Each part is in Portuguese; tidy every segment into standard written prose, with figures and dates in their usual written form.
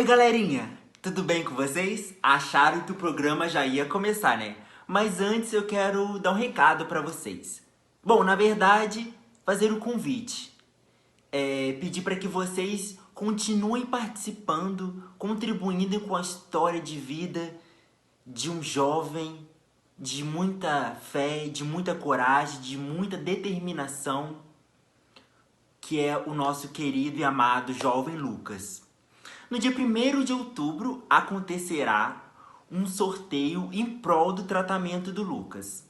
Oi, galerinha! Tudo bem com vocês? Acharam que o programa já ia começar, né? Mas antes eu quero dar um recado pra vocês. Bom, na verdade, fazer um convite. Pedir para que vocês continuem participando, contribuindo com a história de vida de um jovem de muita fé, de muita coragem, de muita determinação, que é o nosso querido e amado jovem Lucas. No dia 1º de outubro acontecerá um sorteio em prol do tratamento do Lucas.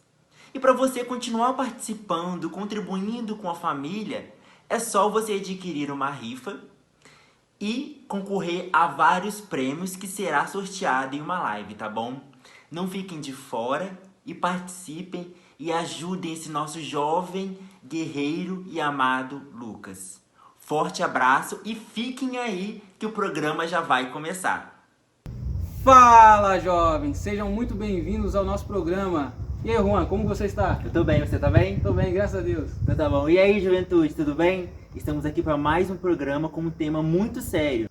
E para você continuar participando, contribuindo com a família, é só você adquirir uma rifa e concorrer a vários prêmios que será sorteado em uma live, tá bom? Não fiquem de fora e participem e ajudem esse nosso jovem, guerreiro e amado Lucas. Forte abraço e fiquem aí que o programa já vai começar. Fala, jovens! Sejam muito bem-vindos ao nosso programa. E aí, Juan, como você está? Eu tô bem, você tá bem? Tô bem, graças a Deus. Então tá bom. E aí, juventude, tudo bem? Estamos aqui para mais um programa com um tema muito sério.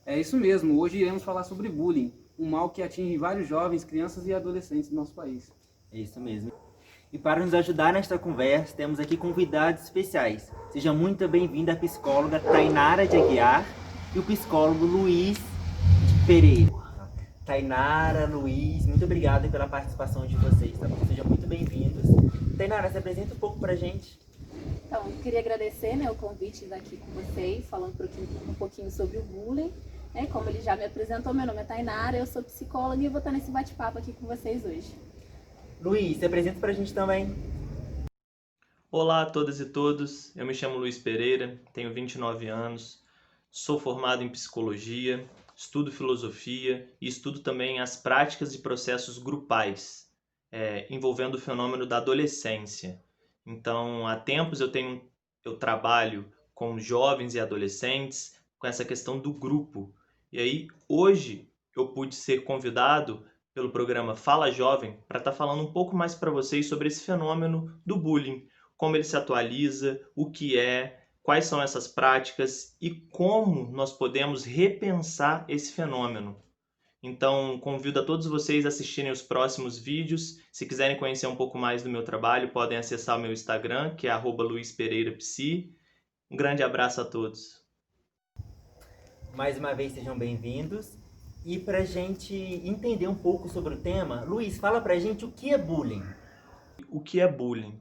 É isso mesmo, hoje iremos falar sobre bullying, um mal que atinge vários jovens, crianças e adolescentes do nosso país. É isso mesmo. E para nos ajudar nesta conversa, temos aqui convidados especiais. Seja muito bem-vinda a psicóloga Tainara de Aguiar e o psicólogo Luiz Pereira. Tainara, Luiz, muito obrigado pela participação de vocês, tá bom? Sejam muito bem-vindos. Tainara, se apresenta um pouco pra gente. Então, eu queria agradecer, o convite de estar aqui com vocês, falando um pouquinho sobre o bullying. Como ele já me apresentou, meu nome é Tainara, eu sou psicóloga e eu vou estar nesse bate-papo aqui com vocês hoje. Luiz, se apresenta pra gente também. Olá a todas e todos, eu me chamo Luiz Pereira, tenho 29 anos, sou formado em psicologia, estudo filosofia e estudo também as práticas e processos grupais, envolvendo o fenômeno da adolescência. Então, há tempos eu trabalho com jovens e adolescentes com essa questão do grupo. E aí, hoje, eu pude ser convidado pelo programa Fala Jovem para estar falando um pouco mais para vocês sobre esse fenômeno do bullying, como ele se atualiza, o que é, quais são essas práticas e como nós podemos repensar esse fenômeno. Então, convido a todos vocês a assistirem os próximos vídeos. Se quiserem conhecer um pouco mais do meu trabalho, podem acessar o meu Instagram, que é @luizpereirapsi. Um grande abraço a todos. Mais uma vez, sejam bem-vindos. E pra gente entender um pouco sobre o tema, Luiz, fala pra gente o que é bullying. O que é bullying?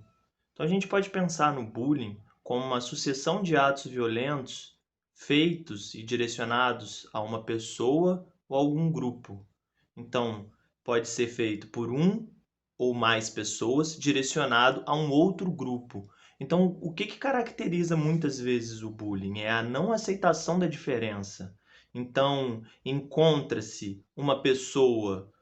Então, a gente pode pensar no bullying como uma sucessão de atos violentos feitos e direcionados a uma pessoa ou algum grupo. Então, pode ser feito por um ou mais pessoas direcionado a um outro grupo. Então, o que caracteriza muitas vezes o bullying? É a não aceitação da diferença. Então, encontra-se uma pessoa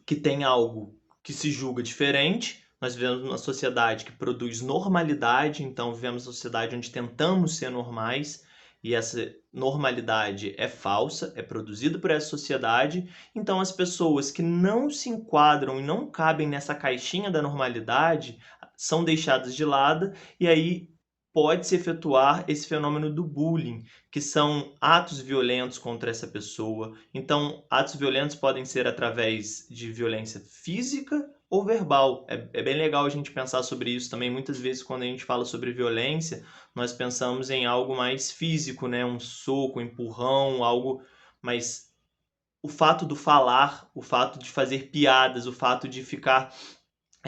que tem algo que se julga diferente. Nós vivemos numa sociedade que produz normalidade, então vivemos uma sociedade onde tentamos ser normais, e essa normalidade é falsa, é produzida por essa sociedade. Então as pessoas que não se enquadram e não cabem nessa caixinha da normalidade são deixadas de lado, e aí pode-se efetuar esse fenômeno do bullying, que são atos violentos contra essa pessoa. Então, atos violentos podem ser através de violência física ou verbal. É bem legal a gente pensar sobre isso também. Muitas vezes, quando a gente fala sobre violência, nós pensamos em algo mais físico, né? Um soco, um empurrão, algo. Mas o fato do falar, o fato de fazer piadas, o fato de ficar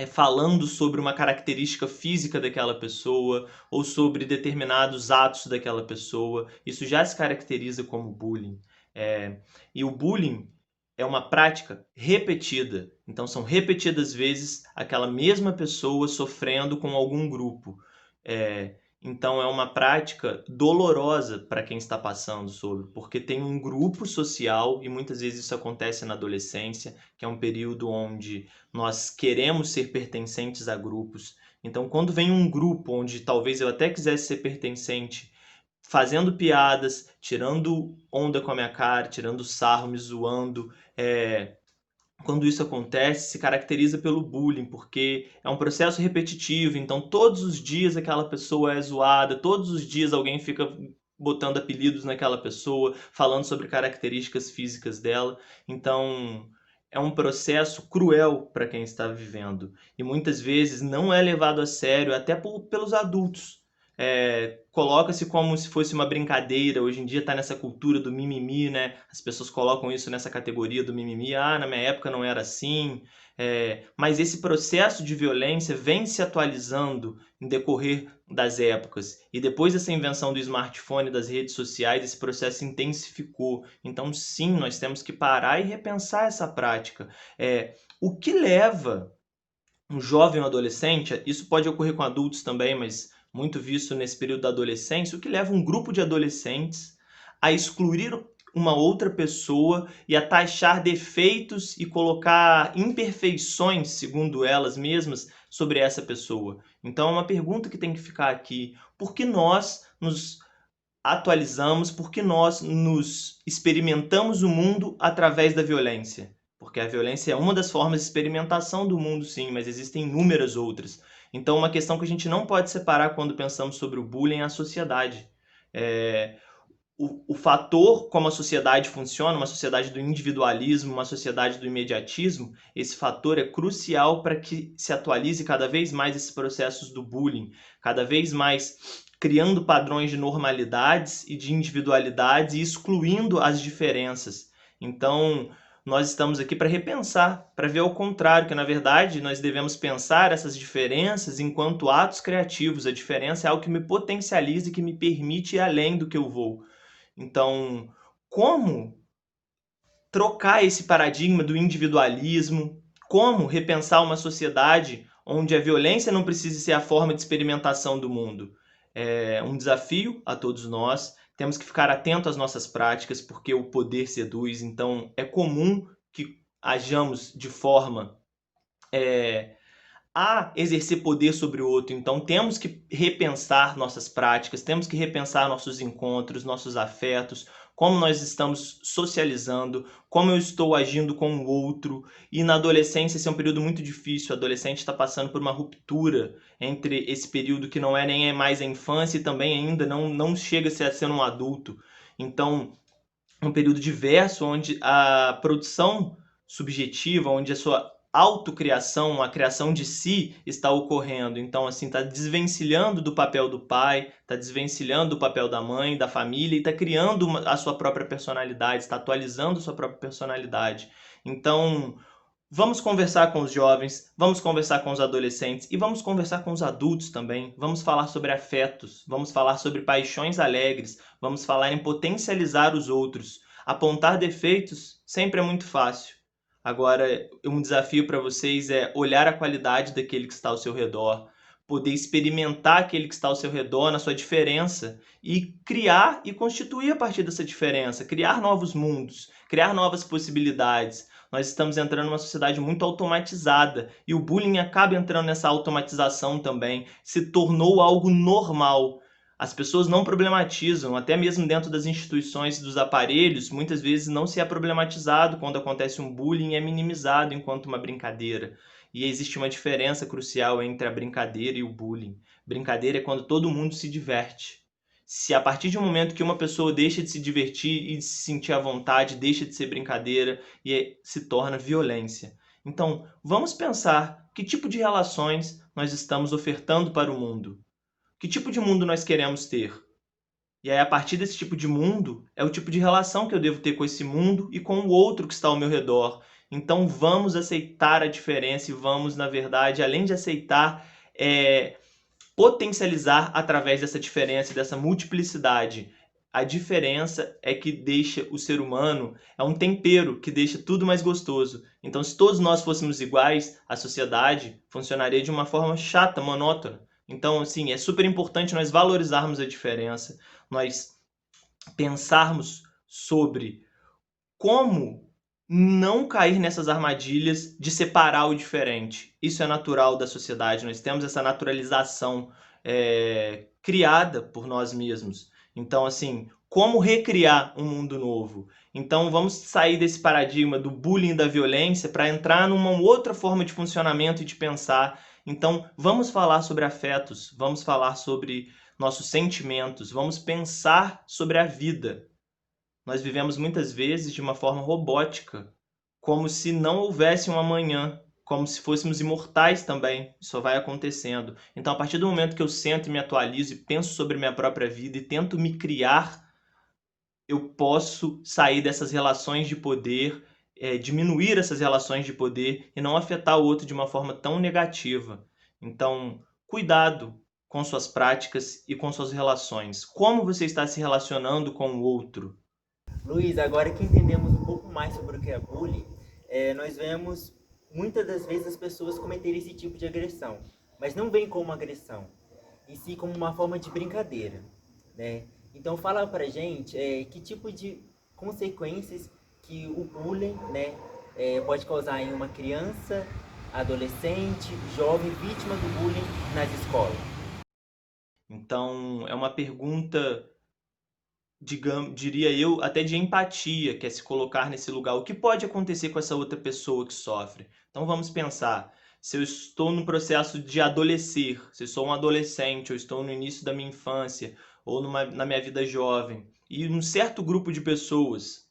falando sobre uma característica física daquela pessoa ou sobre determinados atos daquela pessoa, isso já se caracteriza como bullying. E o bullying é uma prática repetida. Então, são repetidas vezes aquela mesma pessoa sofrendo com algum grupo. Então, é uma prática dolorosa para quem está passando sobre, porque tem um grupo social, e muitas vezes isso acontece na adolescência, que é um período onde nós queremos ser pertencentes a grupos. Então, quando vem um grupo onde talvez eu até quisesse ser pertencente, fazendo piadas, tirando onda com a minha cara, tirando sarro, me zoando, quando isso acontece, se caracteriza pelo bullying, porque é um processo repetitivo. Então, todos os dias aquela pessoa é zoada, todos os dias alguém fica botando apelidos naquela pessoa, falando sobre características físicas dela. Então, é um processo cruel para quem está vivendo. E muitas vezes não é levado a sério, até pelos adultos. Coloca-se como se fosse uma brincadeira. Hoje em dia está nessa cultura do mimimi, né? As pessoas colocam isso nessa categoria do mimimi. Ah, na minha época não era assim. Mas esse processo de violência vem se atualizando em decorrer das épocas. E depois dessa invenção do smartphone e das redes sociais, esse processo intensificou. Então, sim, nós temos que parar e repensar essa prática. O que leva um jovem ou adolescente, isso pode ocorrer com adultos também, mas muito visto nesse período da adolescência, o que leva um grupo de adolescentes a excluir uma outra pessoa e a taxar defeitos e colocar imperfeições, segundo elas mesmas, sobre essa pessoa. Então é uma pergunta que tem que ficar aqui. Por que nós nos atualizamos? Por que nós nos experimentamos o mundo através da violência? Porque a violência é uma das formas de experimentação do mundo, sim, mas existem inúmeras outras. Então, uma questão que a gente não pode separar quando pensamos sobre o bullying é a sociedade. O fator como a sociedade funciona, uma sociedade do individualismo, uma sociedade do imediatismo, esse fator é crucial para que se atualize cada vez mais esses processos do bullying, cada vez mais criando padrões de normalidades e de individualidades e excluindo as diferenças. Então, nós estamos aqui para repensar, para ver ao contrário, que na verdade nós devemos pensar essas diferenças enquanto atos criativos. A diferença é algo que me potencializa e que me permite ir além do que eu vou. Então, como trocar esse paradigma do individualismo? Como repensar uma sociedade onde a violência não precise ser a forma de experimentação do mundo? É um desafio a todos nós. Temos que ficar atento às nossas práticas, porque o poder seduz. Então, é comum que hajamos de forma a exercer poder sobre o outro. Então, temos que repensar nossas práticas, temos que repensar nossos encontros, nossos afetos, como nós estamos socializando, como eu estou agindo com o outro. E na adolescência, esse é um período muito difícil. O adolescente está passando por uma ruptura entre esse período que não é nem mais a infância e também ainda não chega a ser um adulto. Então, um período diverso onde a produção subjetiva, onde a sua autocriação, a criação de si está ocorrendo. Então, assim, está desvencilhando do papel do pai, está desvencilhando do papel da mãe, da família, e está criando a sua própria personalidade, está atualizando a sua própria personalidade. Então, vamos conversar com os jovens, vamos conversar com os adolescentes e vamos conversar com os adultos também. Vamos falar sobre afetos, vamos falar sobre paixões alegres, vamos falar em potencializar os outros. Apontar defeitos sempre é muito fácil. Agora, um desafio para vocês é olhar a qualidade daquele que está ao seu redor, poder experimentar aquele que está ao seu redor na sua diferença e criar e constituir a partir dessa diferença, criar novos mundos, criar novas possibilidades. Nós estamos entrando numa sociedade muito automatizada e o bullying acaba entrando nessa automatização também, se tornou algo normal. As pessoas não problematizam, até mesmo dentro das instituições dos aparelhos, muitas vezes não se é problematizado quando acontece um bullying, é minimizado enquanto uma brincadeira. E existe uma diferença crucial entre a brincadeira e o bullying. Brincadeira é quando todo mundo se diverte. Se a partir de um momento que uma pessoa deixa de se divertir e de se sentir à vontade, deixa de ser brincadeira e se torna violência. Então, vamos pensar que tipo de relações nós estamos ofertando para o mundo. Que tipo de mundo nós queremos ter? E aí, a partir desse tipo de mundo, é o tipo de relação que eu devo ter com esse mundo e com o outro que está ao meu redor. Então, vamos aceitar a diferença e vamos, na verdade, além de aceitar, potencializar através dessa diferença e dessa multiplicidade. A diferença é que deixa o ser humano, é um tempero que deixa tudo mais gostoso. Então, se todos nós fôssemos iguais, a sociedade funcionaria de uma forma chata, monótona. Então, assim, é super importante nós valorizarmos a diferença, nós pensarmos sobre como não cair nessas armadilhas de separar o diferente. Isso é natural da sociedade, nós temos essa naturalização criada por nós mesmos. Então, assim, como recriar um mundo novo? Então, vamos sair desse paradigma do bullying e da violência para entrar numa outra forma de funcionamento e de pensar. Então, vamos falar sobre afetos, vamos falar sobre nossos sentimentos, vamos pensar sobre a vida. Nós vivemos muitas vezes de uma forma robótica, como se não houvesse um amanhã, como se fôssemos imortais também. Isso vai acontecendo. Então, a partir do momento que eu sento e me atualizo e penso sobre minha própria vida e tento me criar, eu posso sair dessas relações de poder, diminuir essas relações de poder e não afetar o outro de uma forma tão negativa. Então, cuidado com suas práticas e com suas relações. Como você está se relacionando com o outro? Luiz, agora que entendemos um pouco mais sobre o que é bullying, nós vemos muitas das vezes as pessoas cometerem esse tipo de agressão, mas não vem como agressão, e sim como uma forma de brincadeira, né? Então fala pra gente que tipo de consequências que o bullying, né, pode causar em uma criança, adolescente, jovem, vítima do bullying nas escolas. Então, é uma pergunta, diria eu, até de empatia, que é se colocar nesse lugar. O que pode acontecer com essa outra pessoa que sofre? Então vamos pensar, se eu estou no processo de adolescer, se eu sou um adolescente, ou estou no início da minha infância, ou na minha vida jovem, e um certo grupo de pessoas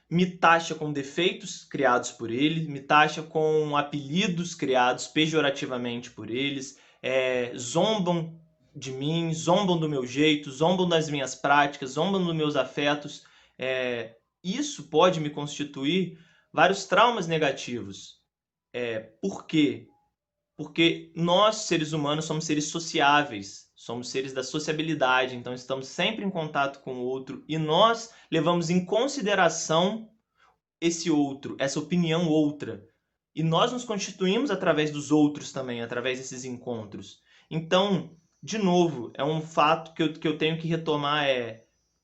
me taxa com defeitos criados por eles, me taxa com apelidos criados pejorativamente por eles, zombam de mim, zombam do meu jeito, zombam das minhas práticas, zombam dos meus afetos. Isso pode me constituir vários traumas negativos. Por quê? Porque nós, seres humanos, somos seres sociáveis, somos seres da sociabilidade, então estamos sempre em contato com o outro e nós levamos em consideração esse outro, essa opinião outra. E nós nos constituímos através dos outros também, através desses encontros. Então, de novo, é um fato que eu tenho que retomar,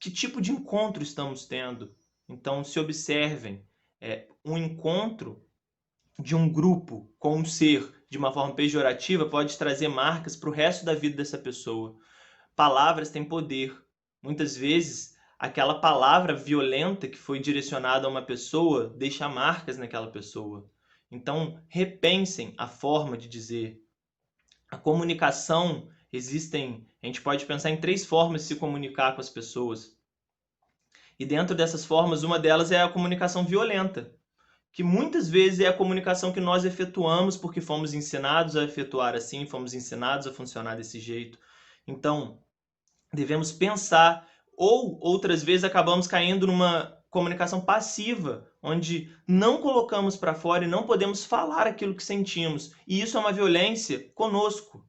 que tipo de encontro estamos tendo? Então, se observem, um encontro de um grupo com um ser de uma forma pejorativa pode trazer marcas para o resto da vida dessa pessoa. Palavras têm poder. Muitas vezes, aquela palavra violenta que foi direcionada a uma pessoa deixa marcas naquela pessoa. Então, repensem a forma de dizer. A comunicação, a gente pode pensar em 3 formas de se comunicar com as pessoas. E dentro dessas formas, uma delas é a comunicação violenta, que muitas vezes é a comunicação que nós efetuamos porque fomos ensinados a efetuar assim, fomos ensinados a funcionar desse jeito. Então, devemos pensar, ou outras vezes acabamos caindo numa comunicação passiva, onde não colocamos para fora e não podemos falar aquilo que sentimos. E isso é uma violência conosco.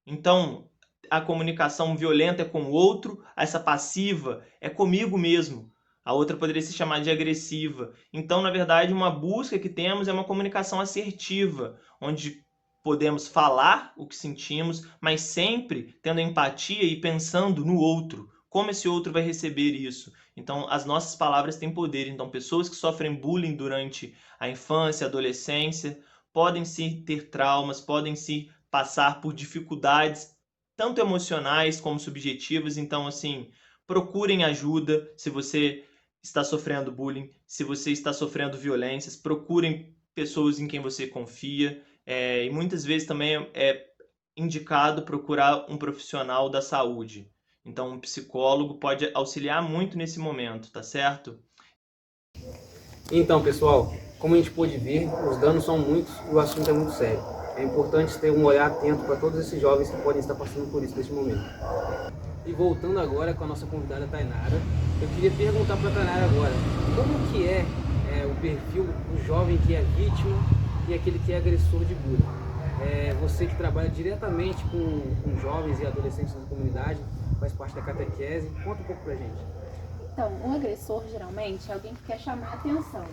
Então, a comunicação violenta é com o outro, essa passiva é comigo mesmo. A outra poderia se chamar de agressiva. Então, na verdade, uma busca que temos é uma comunicação assertiva, onde podemos falar o que sentimos, mas sempre tendo empatia e pensando no outro, como esse outro vai receber isso. Então, as nossas palavras têm poder. Então, pessoas que sofrem bullying durante a infância, a adolescência, podem sim ter traumas, podem sim passar por dificuldades, tanto emocionais como subjetivas. Então, assim, procurem ajuda se você está sofrendo bullying, se você está sofrendo violências, procurem pessoas em quem você confia. E muitas vezes também é indicado procurar um profissional da saúde. Então, um psicólogo pode auxiliar muito nesse momento, tá certo? Então, pessoal, como a gente pôde ver, os danos são muitos e o assunto é muito sério. É importante ter um olhar atento para todos esses jovens que podem estar passando por isso neste momento. E voltando agora com a nossa convidada Tainara, eu queria perguntar para a Tainara agora, como que é o perfil do jovem que é vítima e aquele que é agressor de bullying? Você que trabalha diretamente com jovens e adolescentes na comunidade, faz parte da catequese, conta um pouco pra gente. Então, um agressor geralmente é alguém que quer chamar a atenção.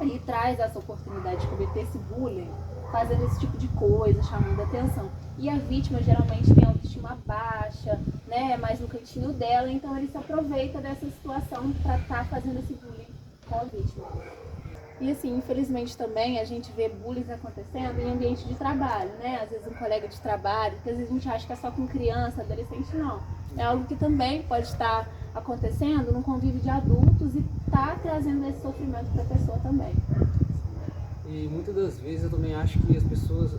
Ele traz essa oportunidade de cometer esse bullying, fazendo esse tipo de coisa, chamando a atenção. E a vítima geralmente tem autoestima baixa, né, mais no cantinho dela, então ele se aproveita dessa situação para estar fazendo esse bullying com a vítima. E assim, infelizmente também a gente vê bullying acontecendo em ambiente de trabalho, né? Às vezes um colega de trabalho, porque às vezes a gente acha que é só com criança, adolescente, não. É algo que também pode estar acontecendo no convívio de adultos e tá trazendo esse sofrimento para a pessoa também. E muitas das vezes eu também acho que as pessoas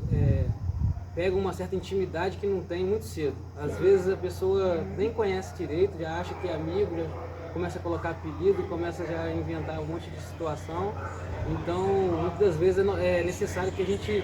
pegam uma certa intimidade que não tem muito cedo. Às vezes a pessoa nem conhece direito, já acha que é amigo, já começa a colocar apelido, começa já a inventar um monte de situação. Então, muitas das vezes é necessário que a gente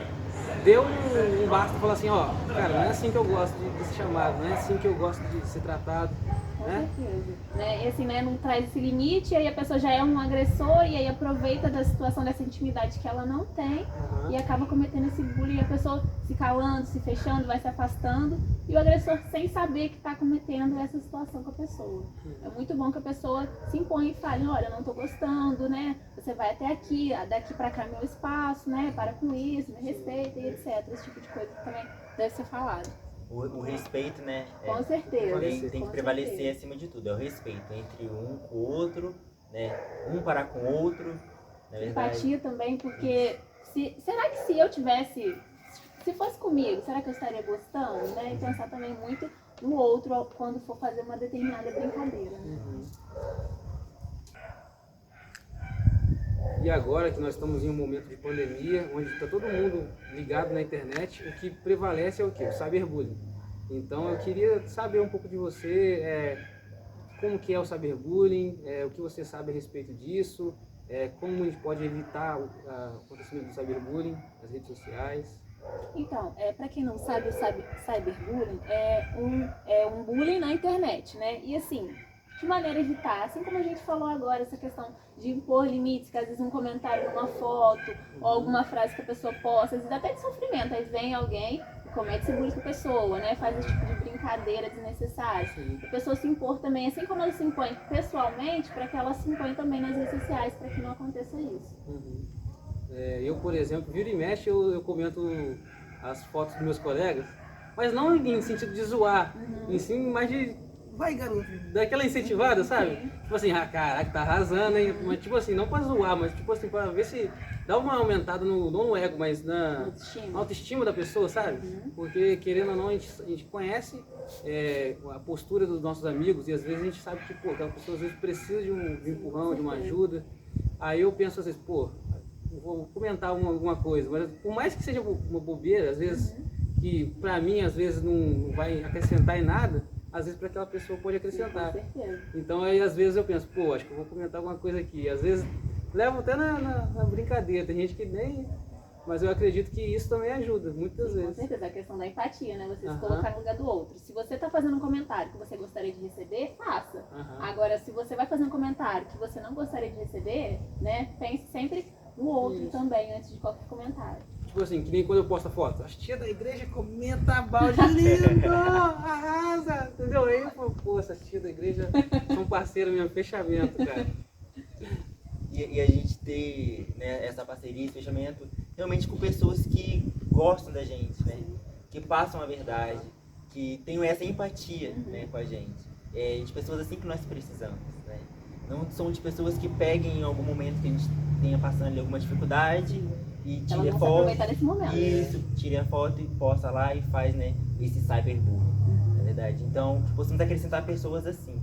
dê um basta e falar assim, ó, cara, não é assim que eu gosto de ser chamado, não é assim que eu gosto de ser tratado. Com Né? certeza. Né? E assim, né, não traz esse limite, e aí a pessoa já é um agressor, e aí aproveita da situação, dessa intimidade que ela não tem, e acaba cometendo esse bullying, e a pessoa se calando, se fechando, vai se afastando, e o agressor sem saber que está cometendo essa situação com a pessoa. É muito bom que a pessoa se imponha e fale, olha, eu não estou gostando, né? Você vai até aqui, daqui para cá é meu espaço, né? Para com isso, me respeita e etc. Esse tipo de coisa que também deve ser falado. O respeito, né? Com certeza. Tem que prevalecer acima de tudo. É o respeito entre um com o outro, né? Um para com o outro. Na verdade. Empatia também, porque será que se eu tivesse, se fosse comigo, será que eu estaria gostando, né? E pensar também muito no outro quando for fazer uma determinada brincadeira, né? E agora que nós estamos em um momento de pandemia, onde está todo mundo ligado na internet, o que prevalece é o quê? O cyberbullying. Então eu queria saber um pouco de você, como que é o cyberbullying, o que você sabe a respeito disso, como a gente pode evitar o acontecimento do cyberbullying nas redes sociais. Então, para quem não sabe, o cyberbullying é um bullying na internet, né? E assim, de maneira a evitar, assim como a gente falou agora, essa questão de impor limites, que às vezes um comentário numa foto, ou alguma frase que a pessoa posta, às vezes até de sofrimento, aí vem alguém e comete esse bullying com a pessoa, né? Faz esse tipo de brincadeira desnecessária. A pessoa se impor também, assim como ela se impõe pessoalmente, para que ela se impõe também nas redes sociais, para que não aconteça isso. Eu, por exemplo, vira e mexe, eu comento as fotos dos meus colegas, mas não em sentido de zoar, em sim, mas de, vai garoto, daquela incentivada, sabe? Tipo assim, caraca, tá arrasando, hein? Mas tipo assim, não pra zoar, mas tipo assim, pra ver se dá uma aumentada não no ego, mas na autoestima da pessoa, sabe? Porque querendo ou não, a gente conhece a postura dos nossos amigos e às vezes a gente sabe que, pô, aquela pessoa às vezes precisa de um empurrão, de uma ajuda. Aí eu penso às vezes, pô, vou comentar alguma coisa, mas por mais que seja uma bobeira, às vezes, que pra mim às vezes não vai acrescentar em nada, às vezes para aquela pessoa pode acrescentar. Com certeza. Então aí às vezes eu penso, pô, acho que eu vou comentar alguma coisa aqui. Às vezes levo até na brincadeira, tem gente que nem... Mas eu acredito que isso também ajuda, muitas vezes. Com certeza, a questão da empatia, né? Você se colocar no lugar do outro. Se você tá fazendo um comentário que você gostaria de receber, faça. Agora, se você vai fazer um comentário que você não gostaria de receber, né? Pense sempre no outro também, antes de qualquer comentário. Tipo assim, que nem quando eu posto a foto, as tias da igreja comenta balde lindo, arrasa, entendeu? Aí eu falo, pô, essas tias da igreja são parceiras mesmo, fechamento, cara. E a gente ter, né, essa parceria, esse fechamento, realmente com pessoas que gostam da gente, né? Que passam a verdade, que tenham essa empatia, né, com a gente. De pessoas assim que nós precisamos, né? Não são de pessoas que peguem em algum momento que a gente tenha passando ali alguma dificuldade e tire a foto. Aproveitar desse momento. Isso, tire a foto e posta lá e faz, né, esse cyberbullying, na verdade. Então, possamos acrescentar pessoas assim,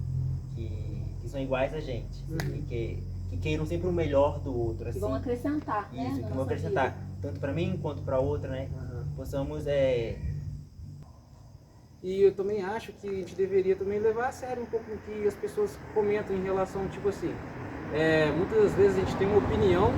que são iguais a gente, que queiram sempre o melhor do outro, assim. Que vão acrescentar, né? Isso, que vão acrescentar, tanto para mim quanto para outra, né? Possamos E eu também acho que a gente deveria também levar a sério um pouco o que as pessoas comentam em relação, tipo assim, muitas das vezes a gente tem uma opinião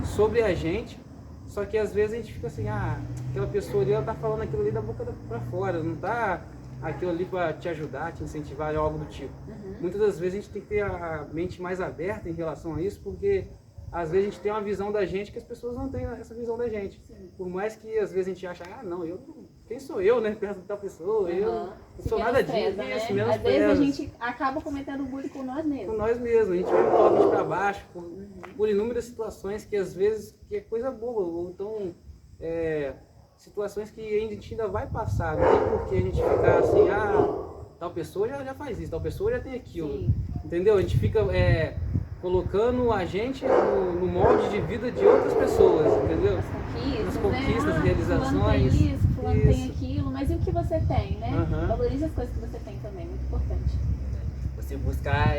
sobre a gente, só que às vezes a gente fica assim, aquela pessoa ali, ela tá falando aquilo ali da boca pra fora, não tá aquilo ali para te ajudar, te incentivar, algo do tipo. Muitas das vezes a gente tem que ter a mente mais aberta em relação a isso, porque às vezes a gente tem uma visão da gente que as pessoas não têm essa visão da gente. Por mais que às vezes a gente acha, quem sou eu, né, perto de tal pessoa, eu não sou nada disso, né? menos Às vezes a gente acaba cometendo bullying com nós mesmos. Com nós mesmos, a gente vai colocar a gente pra baixo por inúmeras situações que às vezes que é coisa boa, ou então situações que a gente ainda vai passar, não tem por que a gente ficar assim, tal pessoa já faz isso, tal pessoa já tem aquilo, entendeu? A gente fica colocando a gente no molde de vida de outras pessoas, entendeu? As conquistas, né? realizações. Fulano tem isso, fulano tem aquilo, mas e o que você tem, né? Valorize as coisas que você tem também, muito importante. você buscar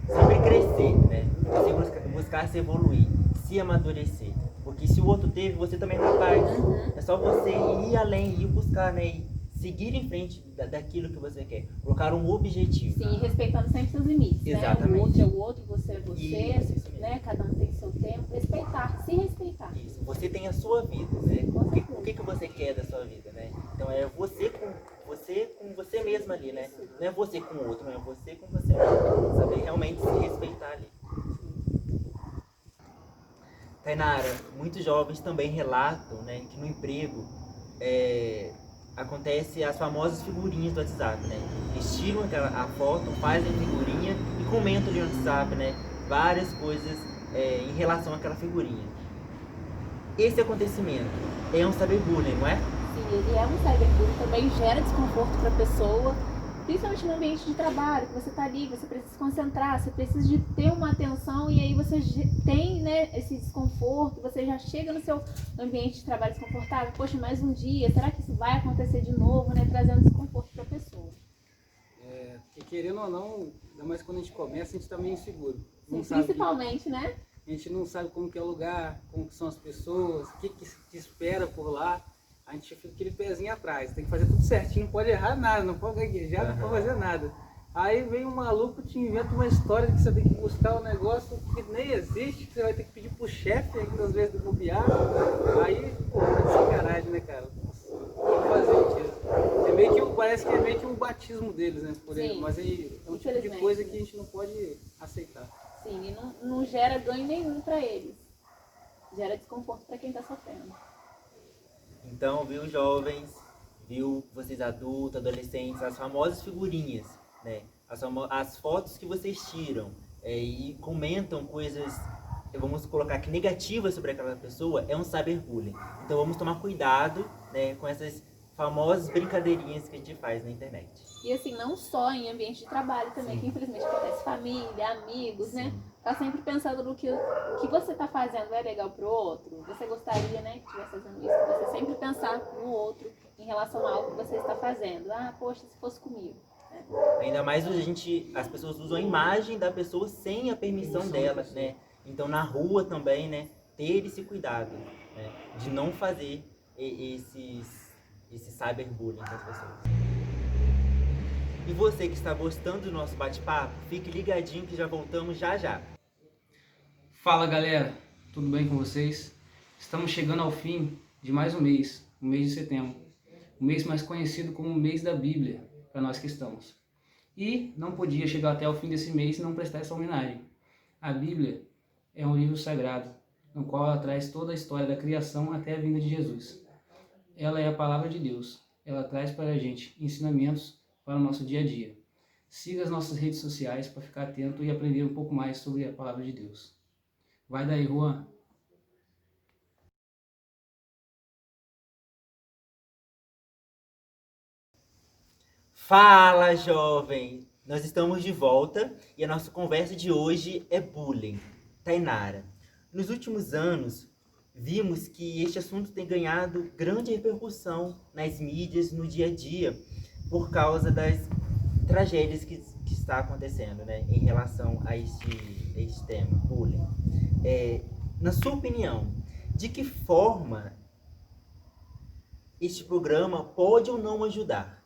sempre crescer, né? Você buscar se evoluir, se amadurecer. Porque se o outro teve, você também é capaz. Uhum. É só você ir além, ir buscar, né? E seguir em frente daquilo que você quer. Colocar um objetivo. Sim, respeitando sempre seus limites, Exatamente. né? O outro é o outro, você é você, Isso mesmo. né? Cada um tem seu tempo. Respeitar, se respeitar. Isso. Você tem a sua vida, né? Com certeza. O que você quer da sua vida, né? Então é você com você mesmo ali, né? Não é você com o outro, não é você com você mesmo. Saber realmente se respeitar ali. Tainara, muitos jovens também relatam, né, que no emprego acontece as famosas figurinhas do WhatsApp, né? Eles tiram a foto, fazem a figurinha e comentam ali no WhatsApp, né? Várias coisas em relação àquela figurinha. Esse acontecimento é um cyberbullying, não é? Sim, ele é um cyberbullying, também gera desconforto para a pessoa, principalmente no ambiente de trabalho, que você está ali, você precisa se concentrar, você precisa de ter uma atenção e aí você tem, né, esse desconforto, você já chega no seu ambiente de trabalho desconfortável, poxa, mais um dia, será que isso vai acontecer de novo, né, trazendo desconforto para a pessoa. E querendo ou não, ainda mais quando a gente começa, a gente está meio inseguro. Não Sim, sabe, principalmente, né? a gente não sabe como que é o lugar, como que são as pessoas, o que te espera por lá. A gente fica aquele pezinho atrás, tem que fazer tudo certinho, não pode errar nada, não pode gaguejar, não pode fazer nada. Aí vem um maluco, te inventa uma história que você tem que buscar um negócio que nem existe, que você vai ter que pedir pro chefe ainda às vezes do bobear. Aí, pô, é de sacanagem, né, cara? Não fazer isso. Parece que é meio que um batismo deles, né? Por Sim. ele, mas aí é um tipo de coisa que a gente não pode aceitar. Sim, e não gera ganho nenhum para eles. Gera desconforto para quem está sofrendo. Então, viu, jovens, viu, vocês adultos, adolescentes, as famosas figurinhas, né? As fotos que vocês tiram e comentam coisas, vamos colocar aqui, negativas sobre aquela pessoa, é um cyberbullying. Então vamos tomar cuidado, né, com essas famosas brincadeirinhas que a gente faz na internet. E assim, não só em ambiente de trabalho também, Sim. que infelizmente acontece família, amigos, Sim. né? Tá sempre pensando no que você tá fazendo é legal pro outro. Você gostaria, né, que estivesse fazendo isso. Você sempre pensar no outro em relação a algo que você está fazendo. Ah, poxa, se fosse comigo. Né? Ainda mais as pessoas usam a imagem da pessoa sem a permissão delas, né? Então na rua também, né, ter esse cuidado, né, de não fazer esse cyberbullying com as pessoas. E você que está gostando do nosso bate-papo, fique ligadinho que já voltamos já já. Fala galera, tudo bem com vocês? Estamos chegando ao fim de mais um mês, o mês de setembro. O mês mais conhecido como o mês da Bíblia, para nós cristãos. E não podia chegar até o fim desse mês e não prestar essa homenagem. A Bíblia é um livro sagrado, no qual ela traz toda a história da criação até a vinda de Jesus. Ela é a palavra de Deus. Ela traz para a gente ensinamentos para o nosso dia a dia. Siga as nossas redes sociais para ficar atento e aprender um pouco mais sobre a palavra de Deus. Vai daí, Juan. Fala, jovem! Nós estamos de volta e a nossa conversa de hoje é bullying. Tainara, nos últimos anos, vimos que este assunto tem ganhado grande repercussão nas mídias, no dia a dia, por causa das tragédias que está acontecendo, né, em relação a este tema, bullying. Na sua opinião, de que forma este programa pode ou não ajudar?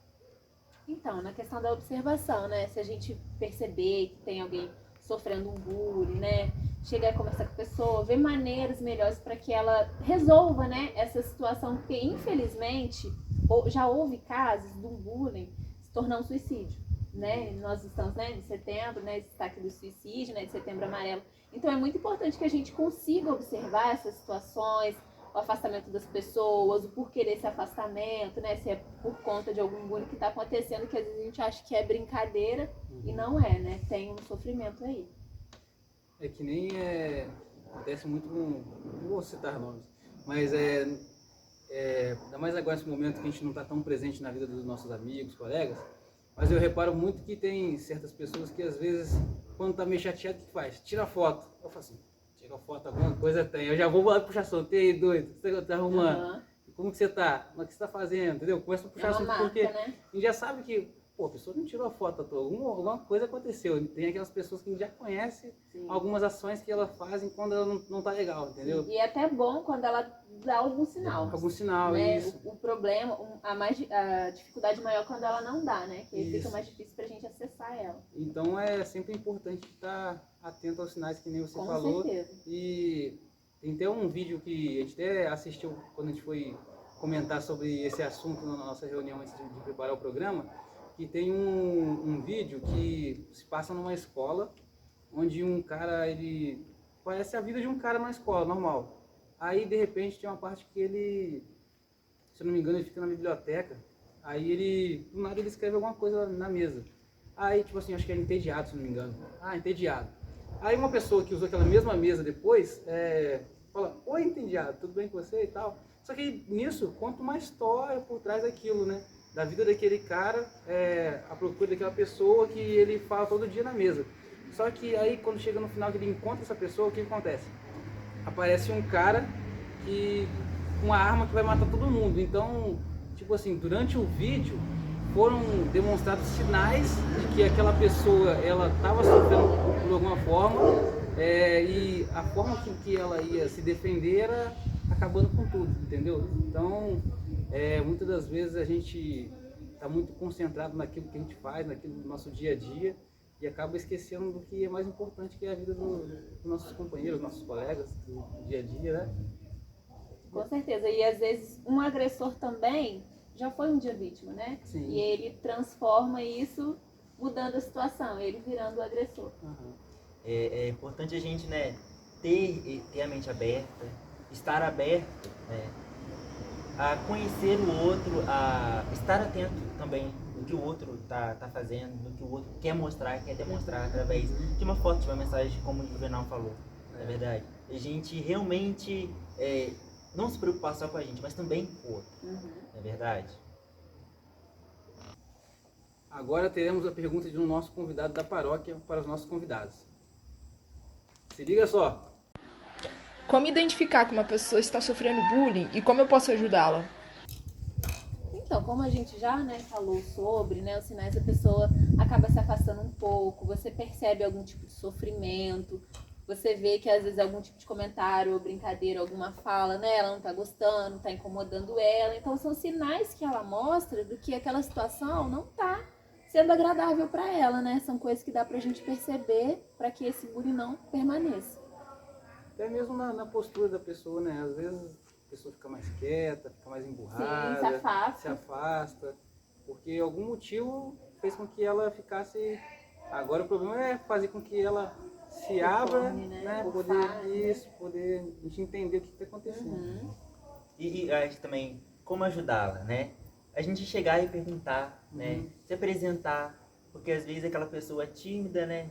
Então, na questão da observação, né? Se a gente perceber que tem alguém sofrendo um bullying, né? Chegar a conversar com a pessoa, ver maneiras melhores para que ela resolva, né, essa situação, porque infelizmente já houve casos de um bullying se tornar um suicídio, né? Nós estamos, né, de setembro, né, destaque do suicídio, né, de setembro amarelo. Então é muito importante que a gente consiga observar essas situações, o afastamento das pessoas, o porquê desse afastamento, né? Se é por conta de algum bullying que está acontecendo, que às vezes a gente acha que é brincadeira e não é, né? Tem um sofrimento aí. É que nem acontece muito com, não vou citar nomes, mas ainda mais agora nesse momento que a gente não está tão presente na vida dos nossos amigos, colegas, mas eu reparo muito que tem certas pessoas que às vezes, quando tá meio chateado, o que faz? Tira foto. Eu faço assim, tira foto, alguma coisa tem. Eu já vou lá puxar assunto. E aí, doido, você tá arrumando? Como que você tá? O que você tá fazendo? Entendeu? Começa a puxar assunto porque né? a gente já sabe que, pô, a pessoa não tirou a foto à toa, alguma coisa aconteceu. Tem aquelas pessoas que já conhecem algumas ações que elas fazem quando ela não tá legal, entendeu? E é até bom quando ela dá algum sinal. Algum sinal, né? isso. O problema, a dificuldade maior é quando ela não dá, né? Que aí fica mais difícil pra gente acessar ela. Então é sempre importante estar atento aos sinais que nem você Com falou. certeza. E tem até um vídeo que a gente até assistiu quando a gente foi comentar sobre esse assunto na nossa reunião antes de preparar o programa, que tem um vídeo que se passa numa escola, onde um cara, ele parece a vida de um cara na escola, normal. Aí, de repente, tem uma parte que ele, se eu não me engano, ele fica na biblioteca, aí ele, do nada, ele escreve alguma coisa na mesa. Aí, tipo assim, acho que é entediado, se não me engano. Ah, entediado. Aí uma pessoa que usou aquela mesma mesa depois, fala, oi, entediado, tudo bem com você e tal? Só que nisso conta uma história por trás daquilo, né? Da vida daquele cara, a procura daquela pessoa que ele fala todo dia na mesa. Só que aí quando chega no final que ele encontra essa pessoa, o que acontece? Aparece um cara que com uma arma que vai matar todo mundo. Então, tipo assim, durante o vídeo foram demonstrados sinais de que aquela pessoa ela estava sofrendo por alguma forma, e a forma que ela ia se defender era acabando com tudo, entendeu? Então, muitas das vezes a gente está muito concentrado naquilo que a gente faz, naquilo do nosso dia a dia, e acaba esquecendo do que é mais importante, que é a vida dos nossos companheiros, nossos colegas do dia a dia, né? Com certeza. E às vezes um agressor também já foi um dia vítima, né? Sim. E ele transforma isso mudando a situação, ele virando o agressor. Uhum. É importante a gente, né, ter a mente aberta, estar aberto, né, a conhecer o outro, a estar atento também no que o outro tá fazendo, no que o outro quer mostrar, quer demonstrar através de uma foto, de uma mensagem, como o Juvenal falou, é verdade. A gente realmente não se preocupar só com a gente, mas também com o outro, é verdade. Agora teremos a pergunta de um nosso convidado da paróquia para os nossos convidados. Se liga só. Como identificar que uma pessoa está sofrendo bullying e como eu posso ajudá-la? Então, como a gente já falou sobre, os sinais, a pessoa acaba se afastando um pouco, você percebe algum tipo de sofrimento, você vê que às vezes algum tipo de comentário ou brincadeira, alguma fala, ela não está gostando, está incomodando ela. Então são sinais que ela mostra do que aquela situação não está sendo agradável para ela, né? São coisas que dá pra gente perceber para que esse bullying não permaneça. Até mesmo na postura da pessoa, né? Às vezes a pessoa fica mais quieta, fica mais emburrada, se se afasta, porque algum motivo fez com que ela ficasse... Agora o problema é fazer com que ela se abra, né? Poder a gente entender o que está acontecendo. E acho que também, como ajudá-la, né? A gente chegar e perguntar, né? Se apresentar, porque às vezes aquela pessoa tímida, né?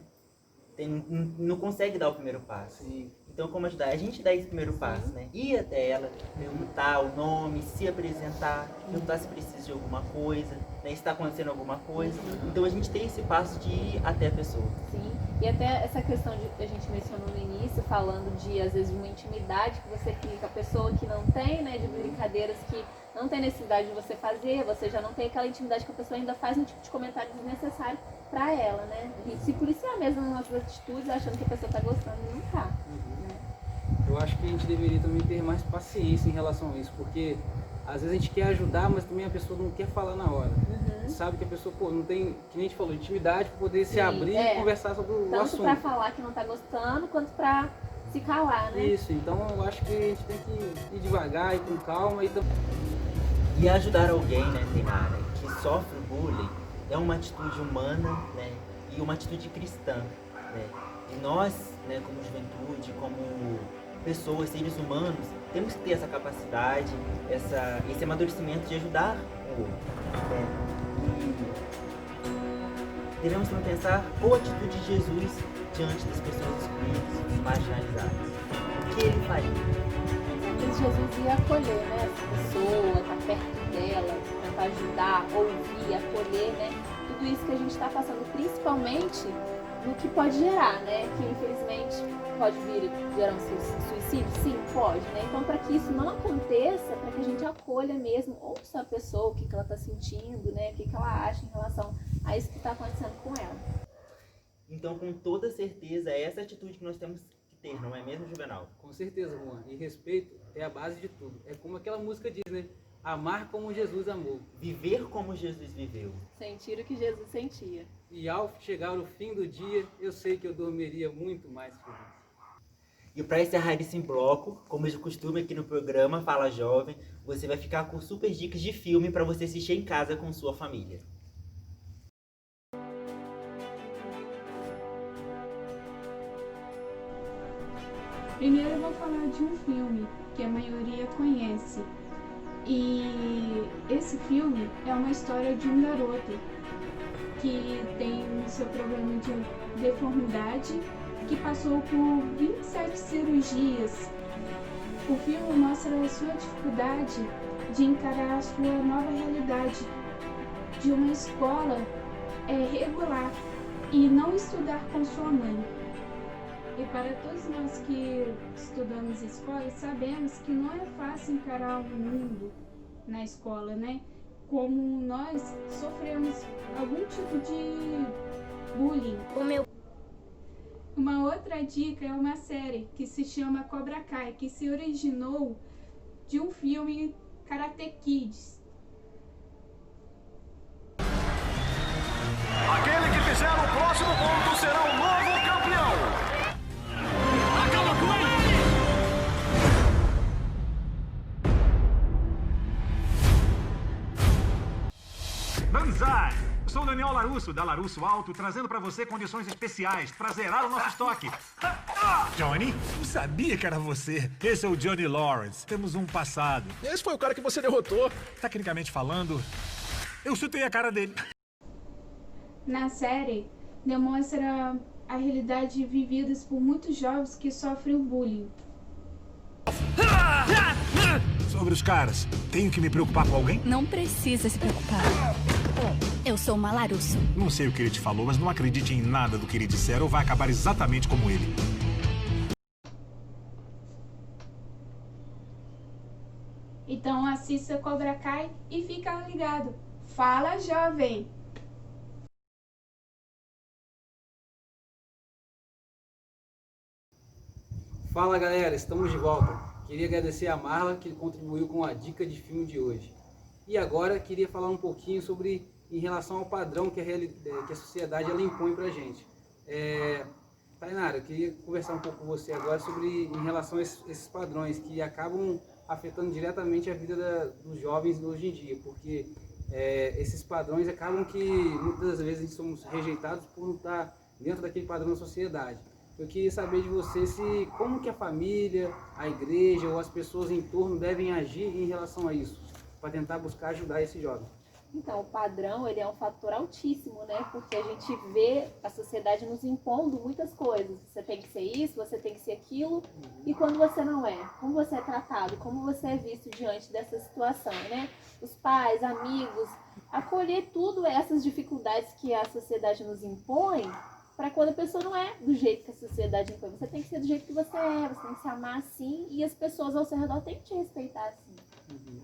Não consegue dar o primeiro passo. Sim. Então, como ajudar? A gente dá esse primeiro passo, né? Ir até ela, perguntar o nome, se apresentar, perguntar se precisa de alguma coisa, né? Se está acontecendo alguma coisa. Então, a gente tem esse passo de ir até a pessoa. Sim, e até essa questão que a gente mencionou no início, falando de, às vezes, de uma intimidade que você cria com a pessoa que não tem, né? De brincadeiras que não tem necessidade de você fazer, você já não tem aquela intimidade que a pessoa ainda faz um tipo de comentário desnecessário pra ela, né? E se policiar mesmo nas nossas atitudes, achando que a pessoa tá gostando e não tá. Eu acho que a gente deveria também ter mais paciência em relação a isso, porque às vezes a gente quer ajudar, mas também a pessoa não quer falar na hora. Sabe que a pessoa não tem, que nem a gente falou, intimidade para poder se abrir e conversar sobre o tanto assunto. Tanto para falar que não tá gostando, quanto para se calar, né? Isso, então eu acho que a gente tem que ir devagar, ir com calma e ajudar alguém, né, Tainara, que sofre bullying é uma atitude humana, né, e uma atitude cristã, né? E nós, né, como juventude, como pessoas, seres humanos, temos que ter essa capacidade, esse amadurecimento de ajudar o outro, né? E devemos também pensar qual a atitude de Jesus diante das pessoas excluídas, marginalizadas. O que ele faria? Jesus ia acolher, né, essa pessoa, estar perto dela, tentar ajudar, ouvir, acolher, né, tudo isso que a gente está passando, principalmente no que pode gerar, né, que infelizmente pode vir gerar um suicídio, sim, pode, né, então para que isso não aconteça, para que a gente acolha mesmo, ouça a pessoa, o que ela está sentindo, né, o que ela acha em relação a isso que está acontecendo com ela. Então, com toda certeza, é essa atitude que nós temos que ter, não é mesmo, Juvenal? Com certeza, Juan. E respeito é a base de tudo. É como aquela música diz, né? Amar como Jesus amou. Viver como Jesus viveu. Sentir o que Jesus sentia. E ao chegar o fim do dia, eu sei que eu dormiria muito mais feliz. E para encerrar esse bloco, como de costume aqui no programa Fala Jovem, você vai ficar com super dicas de filme para você assistir em casa com sua família. Primeiro eu vou falar de um filme que a maioria conhece. E esse filme é uma história de um garoto que tem o seu problema de deformidade, que passou por 27 cirurgias. O filme mostra a sua dificuldade de encarar a sua nova realidade de uma escola regular e não estudar com sua mãe. E para todos nós que estudamos escola, sabemos que não é fácil encarar o mundo na escola, né? Como nós sofremos algum tipo de bullying. Uma outra dica é uma série que se chama Cobra Kai, que se originou de um filme Karate Kids. Aquele que fizer o próximo ponto será o novo campeão. Acaba com ele! Banzai! Eu sou o Daniel Larusso, da Larusso Alto, trazendo pra você condições especiais pra zerar o nosso estoque. Johnny? Não sabia que era você. Esse é o Johnny Lawrence. Temos um passado. Esse foi o cara que você derrotou. Tecnicamente falando, eu chutei a cara dele. Na série, demonstra a realidade vivida por muitos jovens que sofrem o bullying. Sobre os caras, tenho que me preocupar com alguém? Não precisa se preocupar. Eu sou uma Larusso. Não sei o que ele te falou, mas não acredite em nada do que ele disser ou vai acabar exatamente como ele. Então assista Cobra Kai e fica ligado. Fala, jovem! Fala galera, estamos de volta. Queria agradecer a Marla que contribuiu com a dica de filme de hoje. E agora queria falar um pouquinho sobre em relação ao padrão que a sociedade ela impõe pra gente. Tainara, eu queria conversar um pouco com você agora sobre em relação a esses padrões que acabam afetando diretamente a vida dos jovens hoje em dia, porque esses padrões acabam que muitas das vezes somos rejeitados por não estar dentro daquele padrão da sociedade. Eu queria saber de você como que a família, a igreja ou as pessoas em torno devem agir em relação a isso, para tentar buscar ajudar esse jovem. Então, o padrão, ele é um fator altíssimo, né? Porque a gente vê a sociedade nos impondo muitas coisas. Você tem que ser isso, você tem que ser aquilo. E quando você não é? Como você é tratado? Como você é visto diante dessa situação, né? Os pais, amigos, acolher tudo essas dificuldades que a sociedade nos impõe, para quando a pessoa não é do jeito que a sociedade impõe. Você tem que ser do jeito que você tem que se amar assim, e as pessoas ao seu redor têm que te respeitar assim.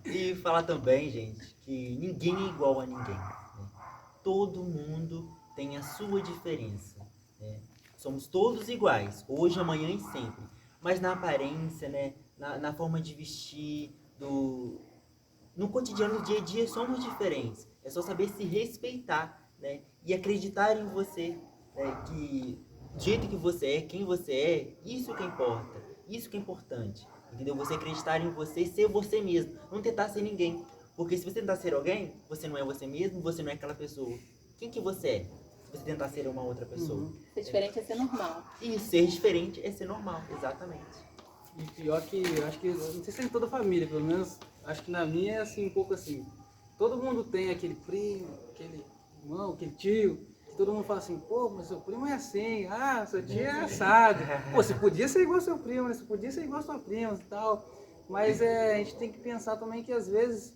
E falar também, gente, que ninguém é igual a ninguém, né? Todo mundo tem a sua diferença, né? Somos todos iguais, hoje, amanhã e sempre. Mas na aparência, né? Na forma de vestir, no cotidiano, no dia a dia, somos diferentes. É só saber se respeitar, né? E acreditar em você, né? Que do jeito que você é, quem você é, isso que importa, isso que é importante. Entendeu? Você acreditar em você e ser você mesmo. Não tentar ser ninguém. Porque se você tentar ser alguém, você não é você mesmo, você não é aquela pessoa. Quem que você é? Se você tentar ser uma outra pessoa. Ser diferente é ser normal. E ser diferente é ser normal, exatamente. E pior que, eu acho que, não sei se é em toda a família, pelo menos, acho que na minha é assim, um pouco assim. Todo mundo tem aquele primo, aquele irmão, aquele tio, que todo mundo fala assim, pô, mas seu primo é assim, seu tio é assado. Pô, você podia ser igual ao seu primo, né? Você podia ser igual à sua prima e tal. Mas a gente tem que pensar também que às vezes,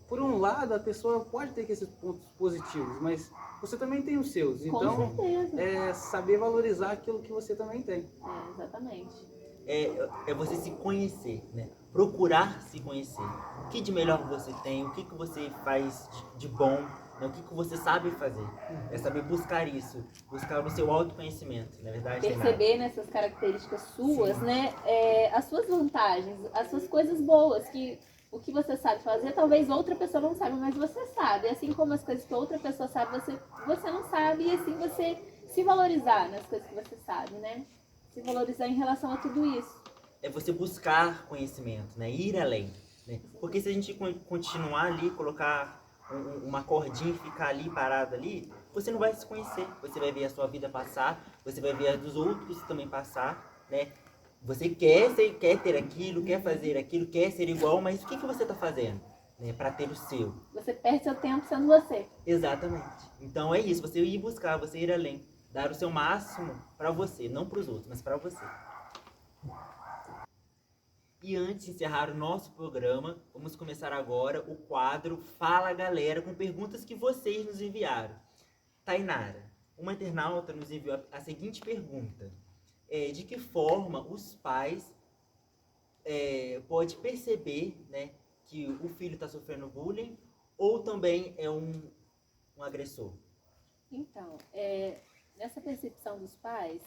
por um lado, a pessoa pode ter esses pontos positivos, mas você também tem os seus. Então, Com certeza. saber valorizar aquilo que você também tem. Exatamente. é você se conhecer, né? Procurar se conhecer. O que de melhor você tem, o que você faz de bom, né? O que você sabe fazer. É saber buscar isso, buscar o seu autoconhecimento, na verdade. Perceber nessas características suas, né, as suas vantagens, as suas coisas boas, que o que você sabe fazer, talvez outra pessoa não saiba, mas você sabe. Assim como as coisas que outra pessoa sabe, você não sabe, e assim você se valorizar nas coisas que você sabe, né? Se valorizar em relação a tudo isso. É você buscar conhecimento, né? Ir além, né? Porque se a gente continuar ali, colocar uma cordinha e ficar ali, parado ali, você não vai se conhecer. Você vai ver a sua vida passar, você vai ver a dos outros também passar, né? Você quer ter aquilo, quer fazer aquilo, quer ser igual, mas o que você está fazendo, né, para ter o seu? Você perde seu tempo sendo você. Exatamente. Então é isso, você ir buscar, você ir além, dar o seu máximo para você, não para os outros, mas para você. E antes de encerrar o nosso programa, vamos começar agora o quadro Fala Galera, com perguntas que vocês nos enviaram. Tainara, uma internauta nos enviou a seguinte pergunta. De que forma os pais podem perceber, né, que o filho está sofrendo bullying ou também é um agressor? Então, nessa percepção dos pais,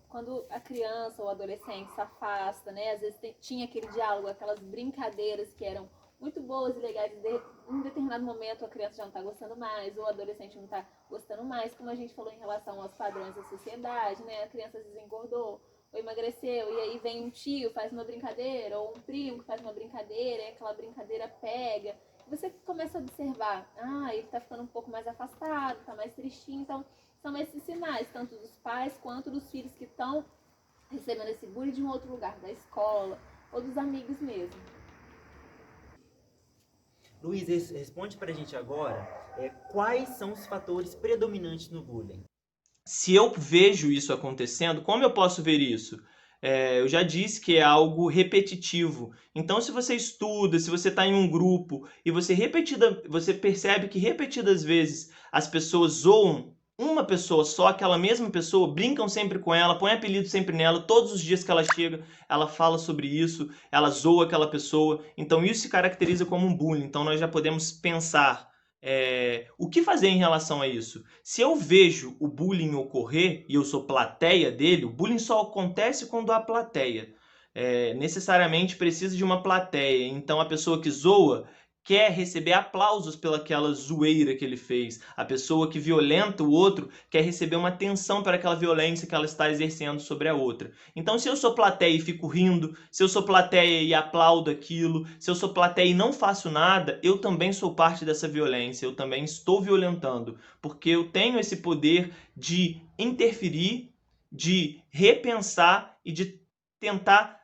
quando a criança ou o adolescente se afasta, né, às vezes tinha aquele diálogo, aquelas brincadeiras que eram muito boas e legais, e em um determinado momento a criança já não está gostando mais, ou o adolescente não está gostando mais, como a gente falou em relação aos padrões da sociedade, né? A criança às vezes engordou ou emagreceu, e aí vem um tio, faz uma brincadeira, ou um primo que faz uma brincadeira, e aquela brincadeira pega. E você começa a observar, ele está ficando um pouco mais afastado, está mais tristinho. Então, são esses sinais, tanto dos pais quanto dos filhos que estão recebendo esse bullying de um outro lugar, da escola, ou dos amigos mesmo. Luiz, responde pra gente agora quais são os fatores predominantes no bullying. Se eu vejo isso acontecendo, como eu posso ver isso? Eu já disse que é algo repetitivo. Então, se você estuda, se você está em um grupo e você percebe que repetidas vezes as pessoas zoam uma pessoa só, aquela mesma pessoa, brincam sempre com ela, põe apelido sempre nela, todos os dias que ela chega, ela fala sobre isso, ela zoa aquela pessoa. Então isso se caracteriza como um bullying. Então nós já podemos pensar o que fazer em relação a isso. Se eu vejo o bullying ocorrer e eu sou plateia dele, o bullying só acontece quando há plateia. Necessariamente precisa de uma plateia. Então a pessoa que zoa quer receber aplausos pelaquela zoeira que ele fez. A pessoa que violenta o outro quer receber uma atenção para aquela violência que ela está exercendo sobre a outra. Então, se eu sou plateia e fico rindo, se eu sou plateia e aplaudo aquilo, se eu sou plateia e não faço nada, eu também sou parte dessa violência, eu também estou violentando, porque eu tenho esse poder de interferir, de repensar e de tentar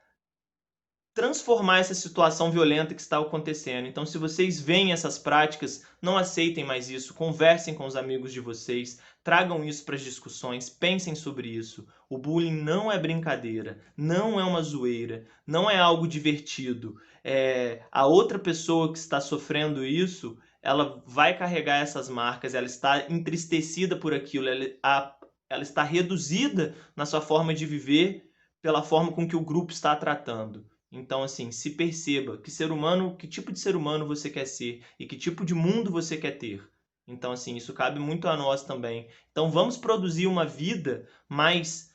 transformar essa situação violenta que está acontecendo. Então, se vocês veem essas práticas, não aceitem mais isso, conversem com os amigos de vocês, tragam isso para as discussões, pensem sobre isso. O bullying não é brincadeira, não é uma zoeira, não é algo divertido. A outra pessoa que está sofrendo isso, ela vai carregar essas marcas, ela está entristecida por aquilo, ela está reduzida na sua forma de viver pela forma com que o grupo está tratando. Então, assim, se perceba que tipo de ser humano você quer ser e que tipo de mundo você quer ter. Então, assim, isso cabe muito a nós também. Então, vamos produzir uma vida mais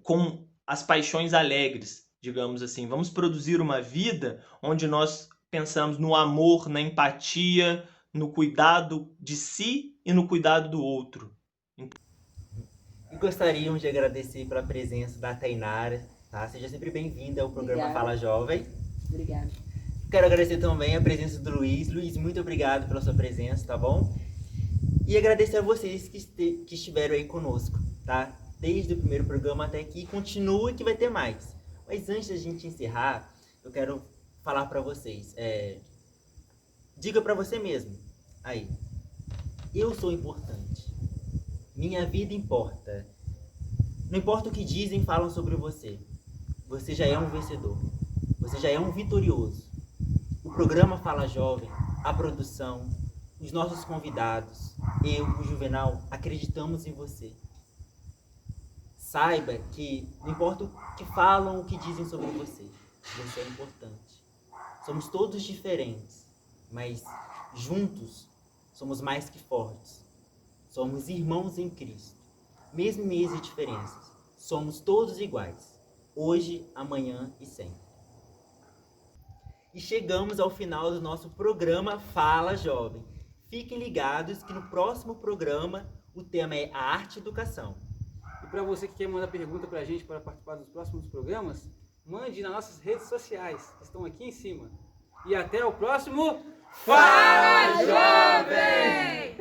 com as paixões alegres, digamos assim. Vamos produzir uma vida onde nós pensamos no amor, na empatia, no cuidado de si e no cuidado do outro. E gostaríamos de agradecer pela presença da Tainara. Tá? Seja sempre bem-vinda ao programa Obrigada. Fala Jovem. Obrigada. Quero agradecer também a presença do Luiz. Luiz, muito obrigado pela sua presença, tá bom? E agradecer a vocês que estiveram aí conosco, tá? Desde o primeiro programa até aqui. Continue que vai ter mais. Mas antes da gente encerrar, eu quero falar pra vocês. Diga pra você mesmo. Aí. Eu sou importante. Minha vida importa. Não importa o que dizem, falam sobre você. Você já é um vencedor. Você já é um vitorioso. O programa Fala Jovem, a produção, os nossos convidados, eu, o Juvenal, acreditamos em você. Saiba que não importa o que falam, o que dizem sobre você, você é importante. Somos todos diferentes, mas juntos somos mais que fortes. Somos irmãos em Cristo. Mesmo em meio a diferenças, somos todos iguais. Hoje, amanhã e sempre. E chegamos ao final do nosso programa Fala Jovem. Fiquem ligados que no próximo programa o tema é a arte e educação. E para você que quer mandar pergunta para a gente para participar dos próximos programas, mande nas nossas redes sociais, que estão aqui em cima. E até o próximo Fala Jovem!